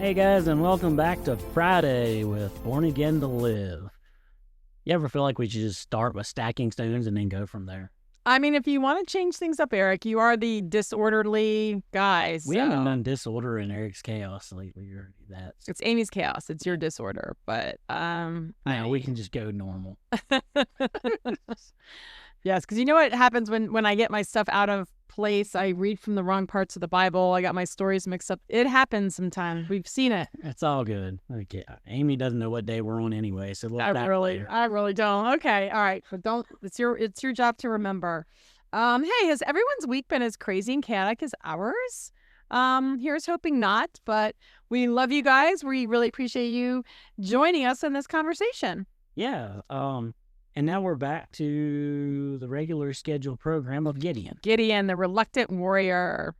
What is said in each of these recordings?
Hey guys, and welcome back to Friday with Born Again to Live. You ever feel like we should just start with stacking stones and then go from there? I mean, if you want to change things up, Eric, you are the disorderly guy. We haven't done disorder in Eric's chaos lately or that. It's Amy's chaos. It's your disorder, but we can just go normal. Yes, because you know what happens when I get my stuff out of place? I read from the wrong parts of the Bible. I got my stories mixed up. It happens sometimes. We've seen it. It's all good. Okay, Amy doesn't know what day we're on anyway, so I really don't. Okay, all right, but don't. It's your job to remember. Hey, has everyone's week been as crazy and chaotic as ours? Here's hoping not, but we love you guys. We really appreciate you joining us in this conversation. Yeah. And now we're back to the regular scheduled program of Gideon. Gideon, the reluctant warrior.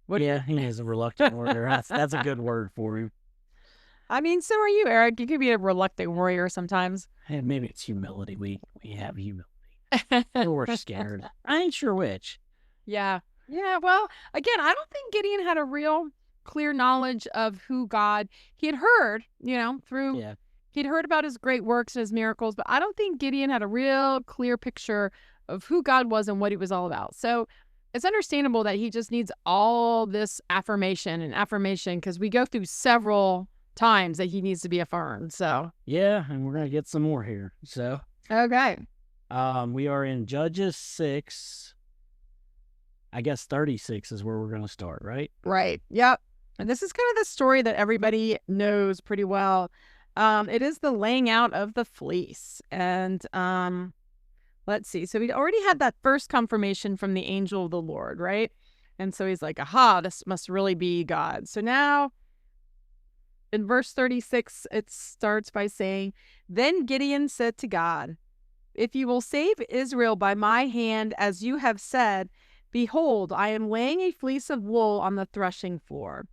Yeah, he is a reluctant warrior. That's a good word for him. I mean, so are you, Eric. You could be a reluctant warrior sometimes. And maybe it's humility. We have humility. We're scared. I ain't sure which. Yeah. Well, again, I don't think Gideon had a real clear knowledge of who God. He had heard, through. Yeah. He'd heard about his great works and his miracles, but I don't think Gideon had a real clear picture of who God was and what he was all about. So it's understandable that he just needs all this affirmation because we go through several times that he needs to be affirmed. So yeah, and we're going to get some more here. So okay. We are in Judges 6. I guess 36 is where we're going to start, right? Right. Yep. And this is kind of the story that everybody knows pretty well. It is the laying out of the fleece. And let's see. So we'd already had that first confirmation from the angel of the Lord, right? And so he's like, aha, this must really be God. So now in verse 36, it starts by saying, then Gideon said to God, if you will save Israel by my hand, as you have said, behold, I am laying a fleece of wool on the threshing floor.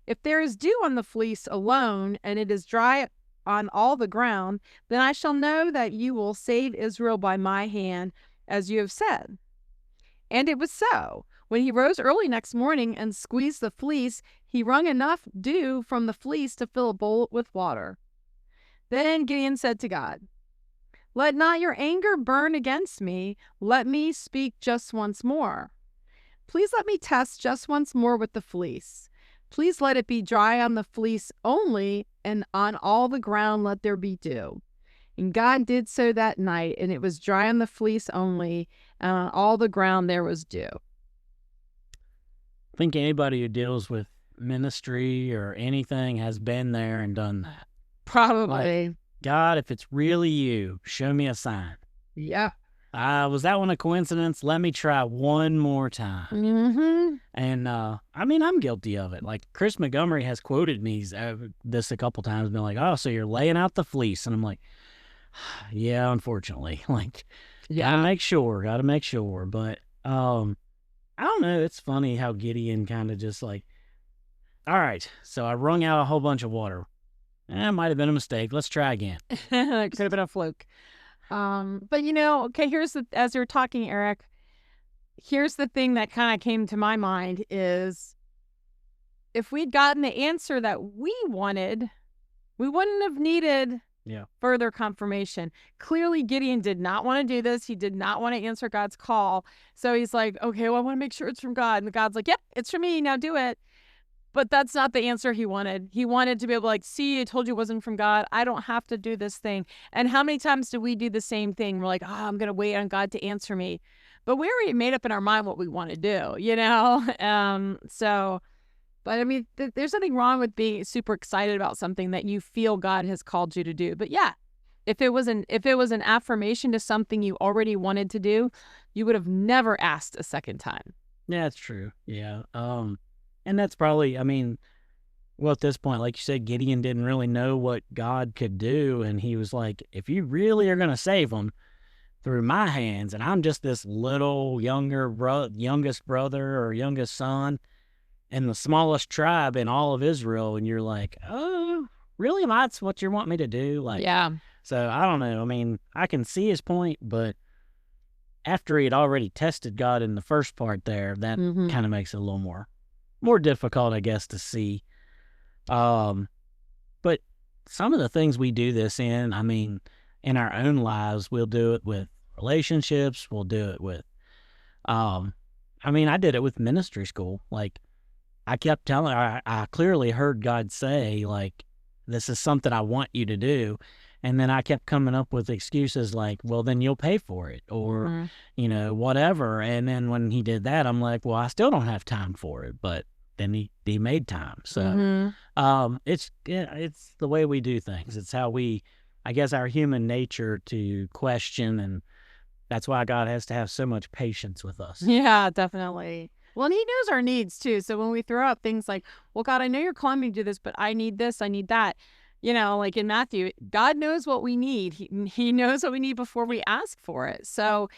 If there is dew on the fleece alone, and it is dry on all the ground, then I shall know that you will save Israel by my hand, as you have said. And it was so. When he rose early next morning and squeezed the fleece, he wrung enough dew from the fleece to fill a bowl with water. Then Gideon said to God, let not your anger burn against me. Let me speak just once more. Please let me test just once more with the fleece. Please let it be dry on the fleece only, and on all the ground let there be dew. And God did so that night, and it was dry on the fleece only, and on all the ground there was dew. I think anybody who deals with ministry or anything has been there and done that. Probably. Like, God, if it's really you, show me a sign. Yeah. Was that one a coincidence? Let me try one more time. Mm-hmm. And, I'm guilty of it. Like, Chris Montgomery has quoted me this a couple times, been like, oh, so you're laying out the fleece. And I'm like, yeah, unfortunately. Like, gotta make sure. But, I don't know. It's funny how Gideon kind of just like, all right, so I wrung out a whole bunch of water. It might have been a mistake. Let's try again. It could have been a fluke. But okay, as you're talking, Eric, here's the thing that kind of came to my mind is if we'd gotten the answer that we wanted, we wouldn't have needed further confirmation. Clearly, Gideon did not want to do this. He did not want to answer God's call. So he's like, okay, well, I want to make sure it's from God. And God's like, yep, it's from me. Now do it. But that's not the answer he wanted. He wanted to be able to see, I told you it wasn't from God. I don't have to do this thing. And how many times do we do the same thing? We're like, I'm going to wait on God to answer me. But we already made up in our mind what we want to do, But I mean, there's nothing wrong with being super excited about something that you feel God has called you to do. But yeah, if it was an affirmation to something you already wanted to do, you would have never asked a second time. Yeah, that's true. Yeah. And that's probably, at this point, like you said, Gideon didn't really know what God could do. And he was like, if you really are going to save them through my hands, and I'm just this little youngest brother or youngest son in the smallest tribe in all of Israel, and you're like, oh, really? That's what you want me to do? Like, yeah. So I don't know. I can see his point, but after he had already tested God in the first part there, that kind of makes it a little more difficult, I guess, to see. Um, but some of the things we do this in, I mean, in our own lives, we'll do it with relationships. We'll do it with, um, I mean, I did it with ministry school. Like, I kept telling her, I clearly heard God say, like, this is something I want you to do. And then I kept coming up with excuses like, well, then you'll pay for it or, Mm-hmm. whatever. And then when he did that, I'm like, well, I still don't have time for it. But then he made time. So Mm-hmm. it's the way we do things. It's how I guess, our human nature to question. And that's why God has to have so much patience with us. Yeah, definitely. Well, and he knows our needs too. So when we throw out things like, well, God, I know you're calling me to do this, but I need this, I need that. Like in Matthew, God knows what we need. He knows what we need before we ask for it. So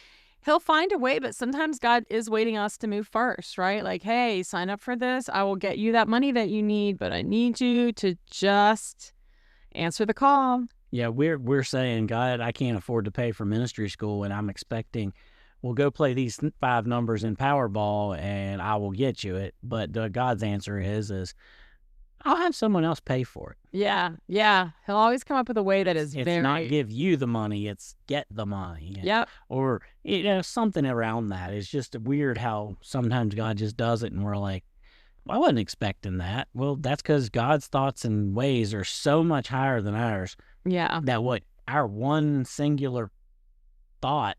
he'll find a way, but sometimes God is waiting us to move first, right? Like, hey, sign up for this. I will get you that money that you need, but I need you to just answer the call. Yeah, we're saying, God, I can't afford to pay for ministry school, and I'm expecting, well, go play these 5 numbers in Powerball, and I will get you it. But God's answer is I'll have someone else pay for it. Yeah, yeah. He'll always come up with a way that is It's not give you the money; it's get the money. Yep. Or something around that. It's just weird how sometimes God just does it, and we're like, I wasn't expecting that. Well, that's because God's thoughts and ways are so much higher than ours. Yeah. That what our one singular thought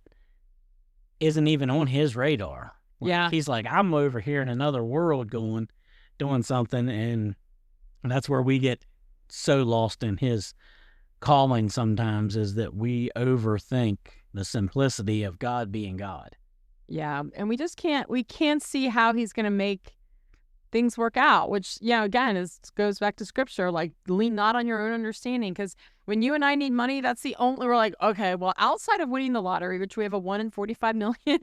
isn't even on his radar. Yeah. He's like, I'm over here in another world doing something. And that's where we get so lost in his calling sometimes, is that we overthink the simplicity of God being God. Yeah. And we can't see how he's going to make things work out, which, again, goes back to scripture, like lean not on your own understanding. Because when you and I need money, that's we're like, okay, well, outside of winning the lottery, which we have a 1 in 45 million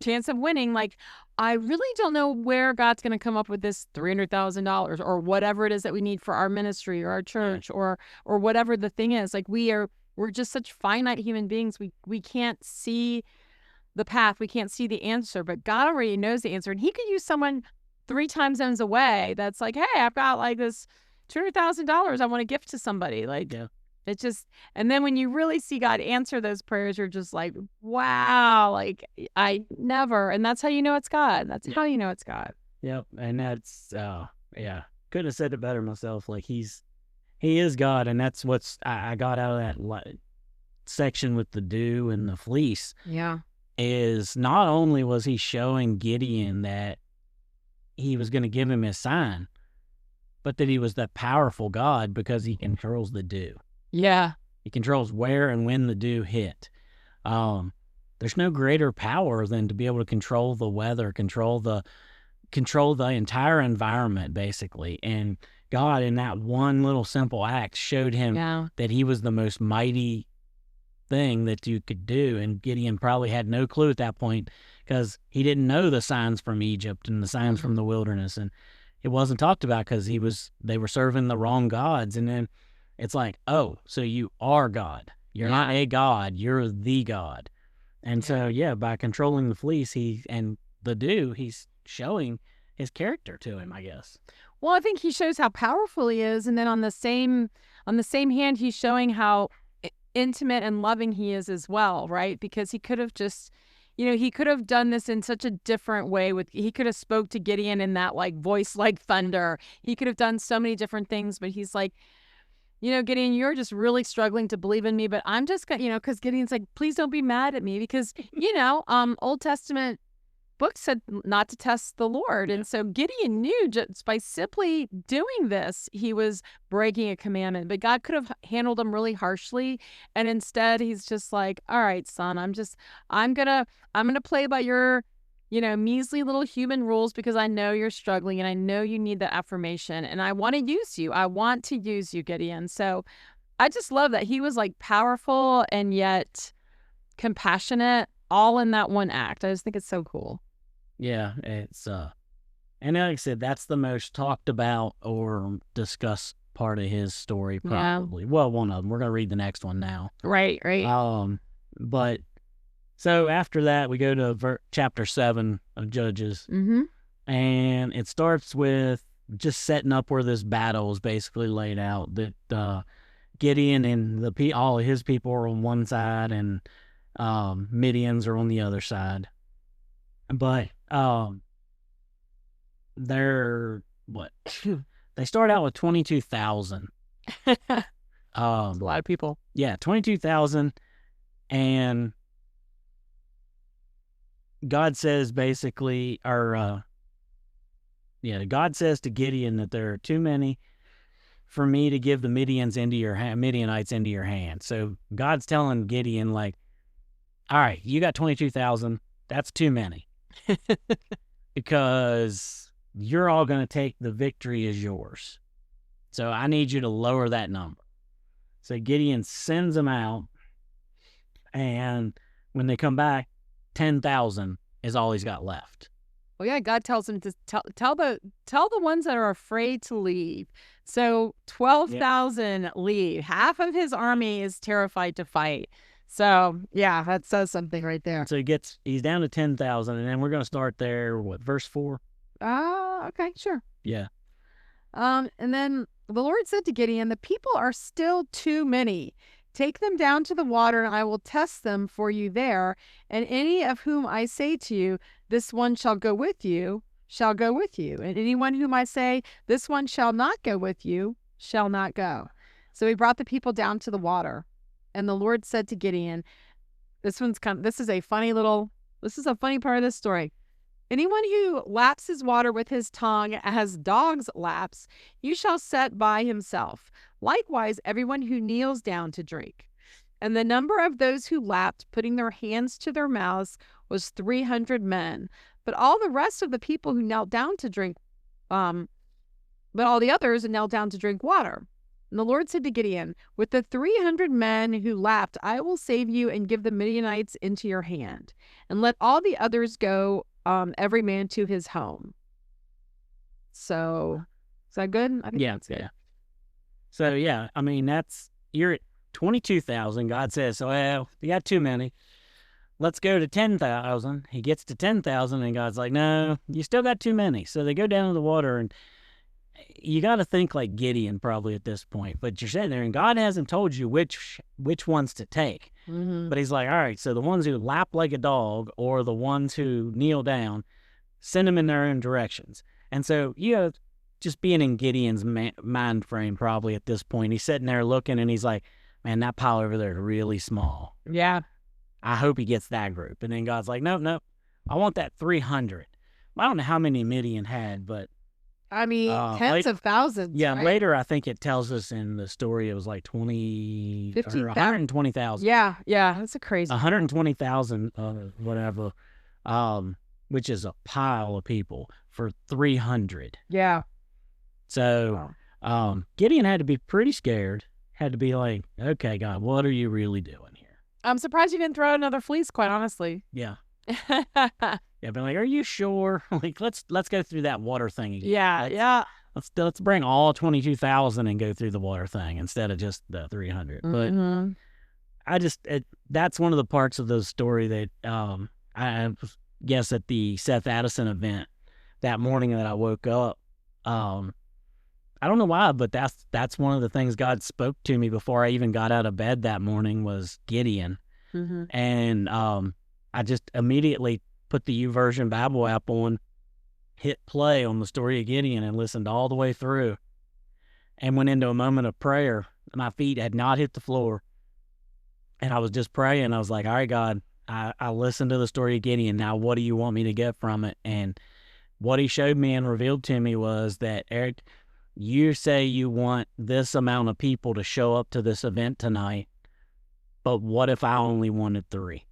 chance of winning, like, I really don't know where God's going to come up with this $300,000 or whatever it is that we need for our ministry or our church or whatever the thing is. Like, we're just such finite human beings. We can't see the path. We can't see the answer, but God already knows the answer. And he could use someone 3 time zones away that's like, hey, I've got like this $200,000 I want to gift to somebody. Like, Yeah. It's just, and then when you really see God answer those prayers, you're just like, wow, like I never, and that's how you know it's God. That's how you know it's God. Yep. And that's, couldn't have said it better myself. Like, he is God. And that's what's, I got out of that section with the dew and the fleece. Yeah. Is not only was he showing Gideon that he was going to give him his sign, but that he was the powerful God because he controls the dew. Yeah. He controls where and when the dew hit. There's no greater power than to be able to control the weather, control the entire environment, basically. And God, in that one little simple act, showed him that he was the most mighty thing that you could do. And Gideon probably had no clue at that point, because he didn't know the signs from Egypt and the signs from the wilderness, and it wasn't talked about because they were serving the wrong gods. And then it's like, oh, so you are God. You're not a God, you're the God. And so, by controlling the fleece and the dew, he's showing his character to him, I guess. Well, I think he shows how powerful he is, and then on the same hand, he's showing how intimate and loving he is as well, right? Because he could have just, he could have done this in such a different way. He could have spoke to Gideon in that like voice like thunder. He could have done so many different things, but he's like, Gideon, you're just really struggling to believe in me, but I'm just gonna, because Gideon's like, please don't be mad at me, because Old Testament book said not to test the Lord. And so Gideon knew just by simply doing this, he was breaking a commandment. But God could have handled him really harshly. And instead, he's just like, all right, son, I'm gonna play by your, measly little human rules, because I know you're struggling and I know you need that affirmation. And I want to use you. I want to use you, Gideon. So I just love that he was like powerful and yet compassionate, all in that one act. I just think it's so cool. Yeah, it's and like I said, that's the most talked about or discussed part of his story, probably. Yeah. Well, one of them. We're gonna read the next one now. Right. But so after that, we go to chapter 7 of Judges, and it starts with just setting up where this battle is basically laid out. That Gideon and all of his people are on one side, and Midians are on the other side. But they're what? They start out with 22,000. A lot of people. Yeah, 22,000, and God says basically, God says to Gideon that there are too many for me to give the Midianites into your hand. So God's telling Gideon, like, all right, you got 22,000. That's too many because you're all going to take the victory as yours. So I need you to lower that number. So Gideon sends them out, and when they come back, 10,000 is all he's got left. Well, yeah, God tells him to tell the ones that are afraid to leave. So 12,000 leave. Half of his army is terrified to fight. So yeah, that says something right there. So he's down to 10,000, and then we're going to start there. What, verse 4? Okay, sure. Yeah. And then the Lord said to Gideon, "The people are still too many. Take them down to the water, and I will test them for you there. And any of whom I say to you, this one shall go with you, shall go with you. And anyone whom I say, this one shall not go with you, shall not go." So he brought the people down to the water. And the Lord said to Gideon, this is a funny part of this story. "Anyone who laps his water with his tongue as dogs laps, you shall set by himself. Likewise, everyone who kneels down to drink." And the number of those who lapped, putting their hands to their mouths, was 300 men. But all the rest of the people who knelt down to drink, but all the others knelt down to drink water. And the Lord said to Gideon, "With the 300 men who lapped, I will save you and give the Midianites into your hand. And let all the others go, every man to his home." So, is that good? I think that's good. Yeah. So, yeah, I mean, you're at 22,000. God says, so, well, you got too many. Let's go to 10,000. He gets to 10,000, and God's like, no, you still got too many. So they go down to the water, and you got to think like Gideon probably at this point. But you're sitting there, and God hasn't told you which ones to take. Mm-hmm. But he's like, all right, so the ones who lap like a dog or the ones who kneel down, send them in their own directions. And so, just being in Gideon's mind frame probably at this point, he's sitting there looking, and he's like, man, that pile over there is really small. Yeah. I hope he gets that group. And then God's like, nope, I want that 300. I don't know how many Midian had, but I mean, tens of thousands. Yeah, right? Later I think it tells us in the story it was like 120,000. Yeah, that's a crazy. 120,000, whatever, which is a pile of people for 300. Yeah. So, Gideon had to be pretty scared. Had to be like, okay, God, what are you really doing here? I'm surprised you didn't throw another fleece, quite honestly. Yeah. Yeah, but like, are you sure? Like, let's go through that water thing again. Yeah. Let's bring all 22,000 and go through the water thing instead of just the 300. Mm-hmm. But that's one of the parts of the story that I guess at the Seth Addison event that morning that I woke up, I don't know why, but that's one of the things God spoke to me before I even got out of bed that morning was Gideon. Mm-hmm. And I just immediately put the YouVersion Bible app on, hit play on the story of Gideon, and listened all the way through, and went into a moment of prayer. My feet had not hit the floor, and I was just praying. I was like, all right, God, I listened to the story of Gideon. Now, what do you want me to get from it? And what he showed me and revealed to me was that, Eric, you say you want this amount of people to show up to this event tonight, but what if I only wanted 3?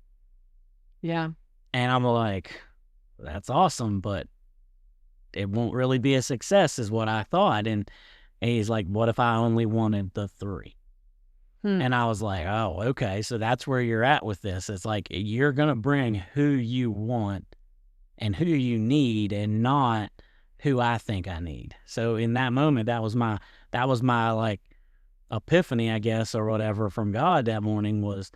Yeah. And I'm like, that's awesome, but it won't really be a success is what I thought. And he's like, what if I only wanted the 3? And I was like, oh, okay. So that's where you're at with this. It's like, you're going to bring who you want and who you need and not who I think I need. So in that moment, that was my like epiphany, I guess, or whatever from God that morning was,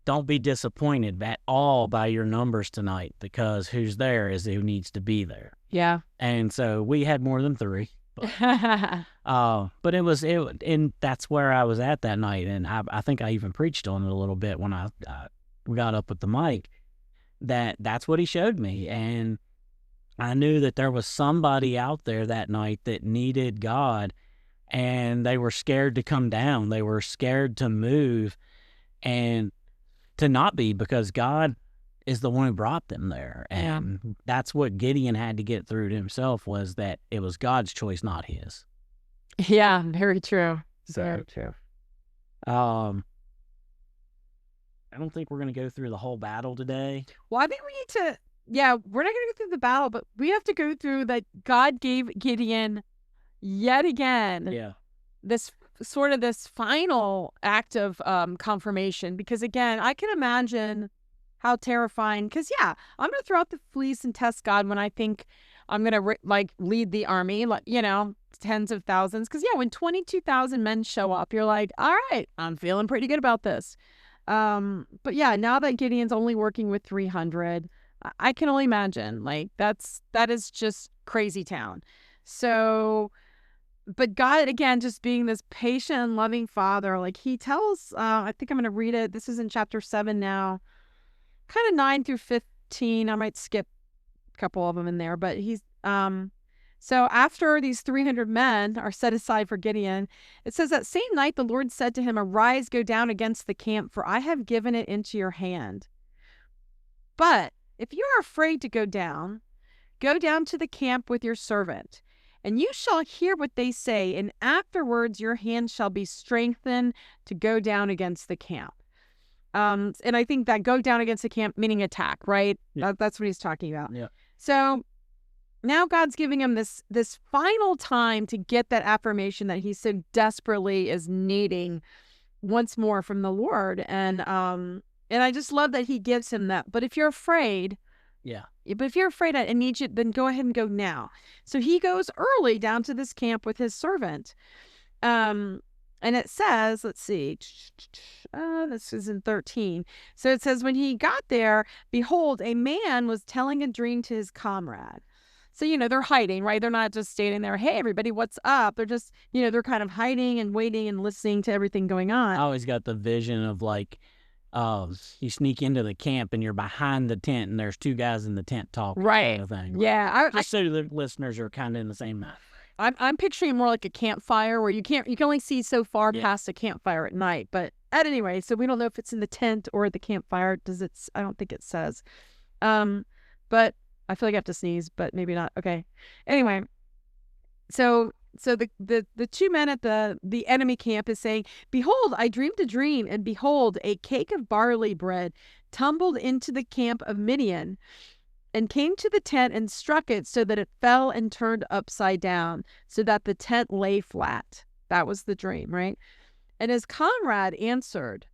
don't be disappointed at all by your numbers tonight, because who's there is who needs to be there. Yeah. And so we had more than 3. But and that's where I was at that night, and I think I even preached on it a little bit when I got up with the mic. That's what he showed me, and I knew that there was somebody out there that night that needed God, and they were scared to come down. They were scared to move and to not be, because God is the one who brought them there. And that's what Gideon had to get through to himself, was that it was God's choice, not his. Yeah, very true. Very true. I don't think we're going to go through the whole battle today. Well, I think we need to, we're not going to go through the battle, but we have to go through that God gave Gideon yet again this final act of confirmation. Because again, I can imagine how terrifying, because I'm going to throw out the fleece and test God when I think I'm going to lead the army, tens of thousands. Because when 22,000 men show up, you're like, all right, I'm feeling pretty good about this. But now that Gideon's only working with 300, I can only imagine, that is just crazy town. So, but God, again, just being this patient and loving father, he tells, I think I'm going to read it. This is in chapter 7 now, kind of 9 through 15. I might skip a couple of them in there, but he's, so after these 300 men are set aside for Gideon, it says that same night the Lord said to him, "Arise, go down against the camp, for I have given it into your hand. But if you are afraid to go down to the camp with your servant, and you shall hear what they say, and afterwards your hand shall be strengthened to go down against the camp." And I think that go down against the camp, meaning attack, right? Yeah. That's what he's talking about. Yeah. So now God's giving him this final time to get that affirmation that he so desperately is needing once more from the Lord. And I just love that he gives him that. But if you're afraid, I need you, then go ahead and go now. So he goes early down to this camp with his servant. And it says, let's see, this is in 13. So it says, when he got there, behold, a man was telling a dream to his comrade. So, they're hiding, right? They're not just standing there, hey, everybody, what's up? They're just, they're kind of hiding and waiting and listening to everything going on. I always got the vision of you sneak into the camp and you're behind the tent and there's two guys in the tent talking. Right. Kind of thing. Yeah. Just so the listeners are kind of in the same mind. I'm picturing more like a campfire where you can only see so far past a campfire at night. But at any rate, so we don't know if it's in the tent or the campfire. I don't think it says. But I feel like I have to sneeze, but maybe not. Okay. Anyway, so the two men at the enemy camp is saying, "Behold, I dreamed a dream, and behold, a cake of barley bread tumbled into the camp of Midian, and came to the tent and struck it so that it fell and turned upside down, so that the tent lay flat." That was the dream, right? And his comrade answered,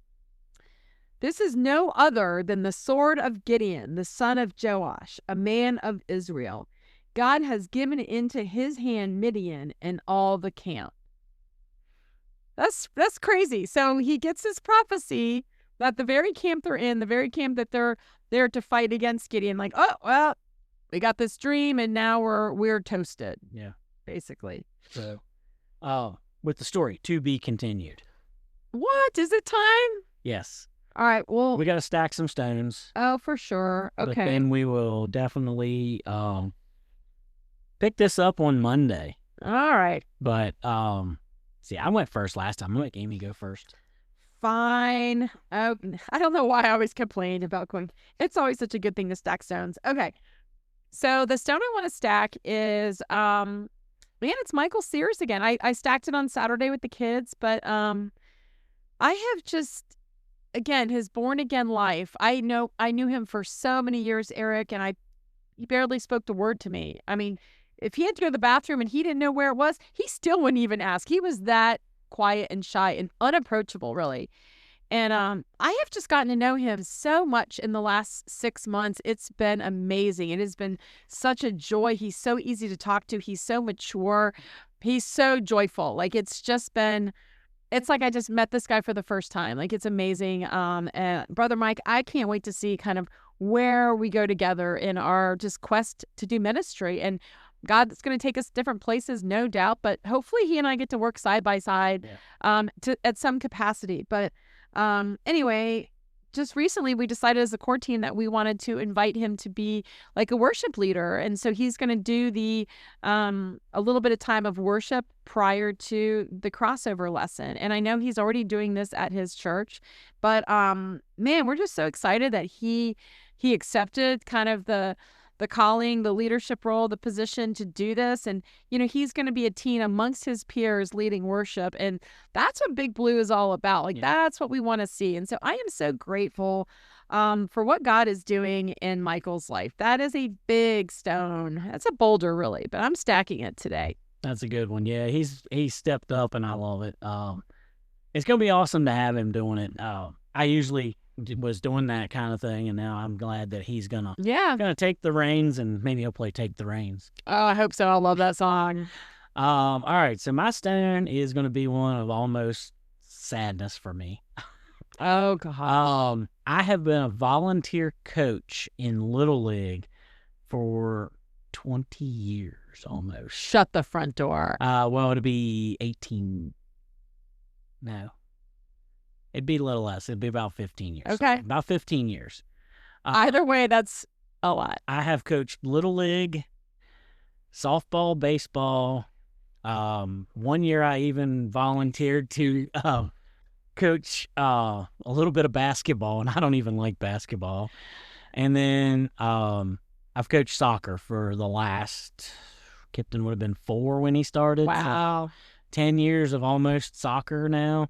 "This is no other than the sword of Gideon, the son of Joash, a man of Israel. God has given into his hand Midian and all the camp." That's crazy. So he gets this prophecy that the very camp they're in, the very camp that they're there to fight against Gideon, oh, well, we got this dream and now we're toasted. Yeah. Basically. So, with the story to be continued. What? Is it time? Yes. All right, well, we got to stack some stones. Oh, for sure. Okay. But then we will definitely pick this up on Monday. All right. But see, I went first last time. I'm gonna make Amy go first. Fine. I don't know why I always complain about going. It's always such a good thing to stack stones. Okay. So the stone I want to stack is it's Michael Sears again. I stacked it on Saturday with the kids, but I have just, again, his born again life. I knew him for so many years, Eric, and he barely spoke a word to me. I mean, if he had to go to the bathroom and he didn't know where it was, he still wouldn't even ask. He was that quiet and shy and unapproachable, really. And I have just gotten to know him so much in the last 6 months. It's been amazing. It has been such a joy. He's so easy to talk to. He's so mature. He's so joyful. It's just been... It's like I just met this guy for the first time. It's amazing. And Brother Mike, I can't wait to see kind of where we go together in our just quest to do ministry. And God's going to take us different places, no doubt, but hopefully he and I get to work side by side at some capacity. But anyway, just recently we decided as a core team that we wanted to invite him to be like a worship leader. And so he's going to do the a little bit of time of worship prior to the crossover lesson. And I know he's already doing this at his church, but man, we're just so excited that he accepted kind of the calling, the leadership role, the position to do this. And, he's going to be a teen amongst his peers leading worship. And that's what Big Blue is all about. Like, that's what we want to see. And so I am so grateful for what God is doing in Michael's life. That is a big stone. That's a boulder, really, but I'm stacking it today. That's a good one. Yeah, he's stepped up, and I love it. It's going to be awesome to have him doing it. I usually was doing that kind of thing, and now I'm glad that he's gonna take the reins, and maybe he'll play Take the Reins. Oh, I hope so. I love that song. All right, so my stone is going to be one of almost sadness for me. Oh God. I have been a volunteer coach in Little League for 20 years almost. Shut the front door. Well, it'll be 18. No. It'd be a little less. It'd be about 15 years. Okay. About 15 years. Either way, that's a lot. I have coached Little League, softball, baseball. 1 year I even volunteered to coach a little bit of basketball, and I don't even like basketball. And then I've coached soccer for the last, Kipton would have been 4 when he started. Wow. So 10 years of almost soccer now.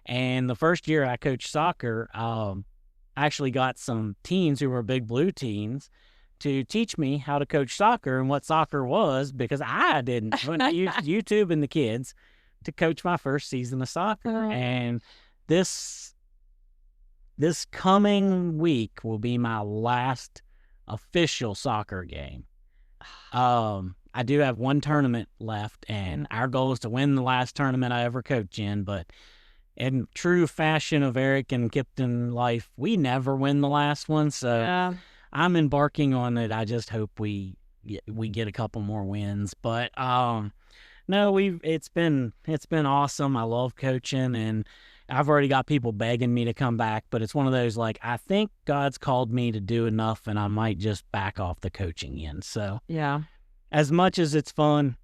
And the first year I coached soccer, I actually got some teens who were Big Blue teens to teach me how to coach soccer and what soccer was, because I didn't. When I used YouTube and the kids to coach my first season of soccer. And this coming week will be my last official soccer game. I do have one tournament left, and our goal is to win the last tournament I ever coach in, but in true fashion of Eric and Kipton life, we never win the last one, so I'm embarking on it. I just hope we get a couple more wins. But no, it's been awesome. I love coaching, and I've already got people begging me to come back. But it's one of those, like, I think God's called me to do enough, and I might just back off the coaching end. So as much as it's fun,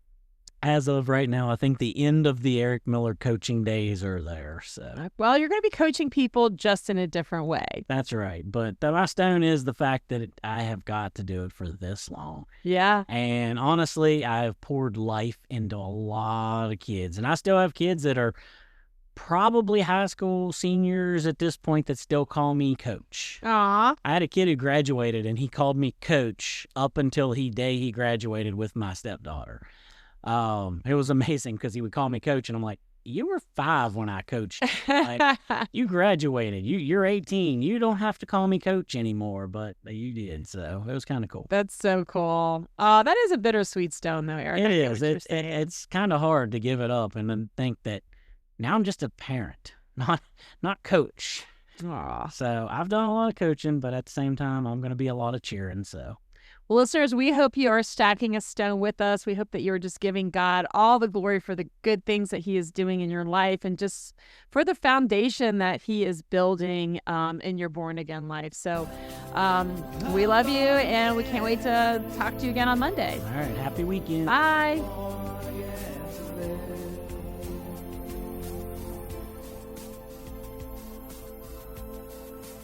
as of right now, I think the end of the Eric Miller coaching days are there. So, well, you're going to be coaching people just in a different way. That's right. But my stone is the fact that I have got to do it for this long. Yeah. And honestly, I've poured life into a lot of kids. And I still have kids that are probably high school seniors at this point that still call me coach. Aw. I had a kid who graduated, and he called me coach up until the day he graduated with my stepdaughter. It was amazing because he would call me coach, and I'm like, you were 5 when I coached. Like, you graduated. You're 18. You don't have to call me coach anymore, but you did. So it was kind of cool. That's so cool. That is a bittersweet stone, though, Eric. It is. It's kind of hard to give it up and then think that now I'm just a parent, not coach. Aww. So I've done a lot of coaching, but at the same time, I'm going to be a lot of cheering. So. Well, listeners, we hope you are stacking a stone with us. We hope that you're just giving God all the glory for the good things that he is doing in your life, and just for the foundation that he is building in your born-again life. So we love you, and we can't wait to talk to you again on Monday. All right. Happy weekend. Bye.